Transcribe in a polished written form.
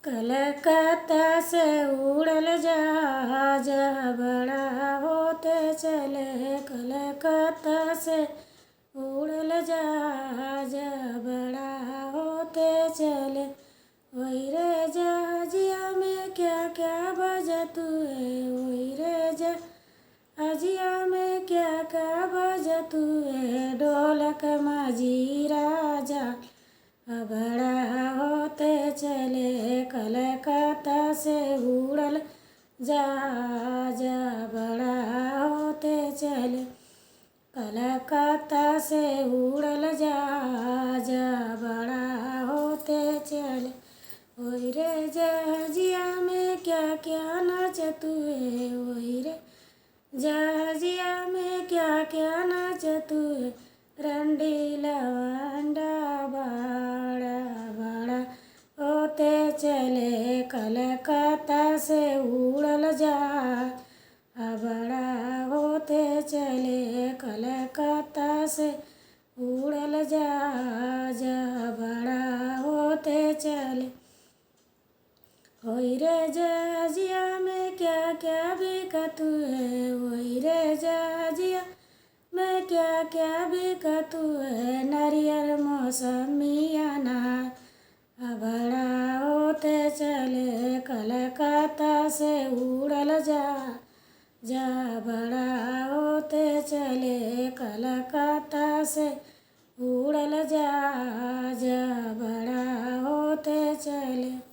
कलकत्ता से उड़ल जहाज बड़ा होते चले। कलकत्ता से उड़ल जहाज बड़ा होते चले। वही रे जहाजिया में क्या क्या बजत है। वही रे जहाजिया में क्या क्या बजत है। ढोलक मजीरा जा बड़ा होते चले। कलकत्ता से उड़ल जहाज बड़ा होते चले। कलकत्ता से उड़ल जहाज बड़ा होते चले। वही रे जहाजिया में क्या क्या नाचत है। वही रे जहाजिया में क्या क्या नाचत है। रंडी लवंडा बड़ा बड़ा होते चले। कलकत्ता से उड़ल जहाज बड़ा होते चले। कलकत्ता से उड़ल जहाज बड़ा होते चले। वही रे जहाजिया में क्या क्या बिकत है। वही रे जहाजिया में क्या क्या बिकत है। नारियल मौसमी अनार बड़ा होते चले। कलकत्ता से उड़ल जहाज बड़ा होते चले। कलकत्ता से उड़ल जहाज बड़ा होते चले।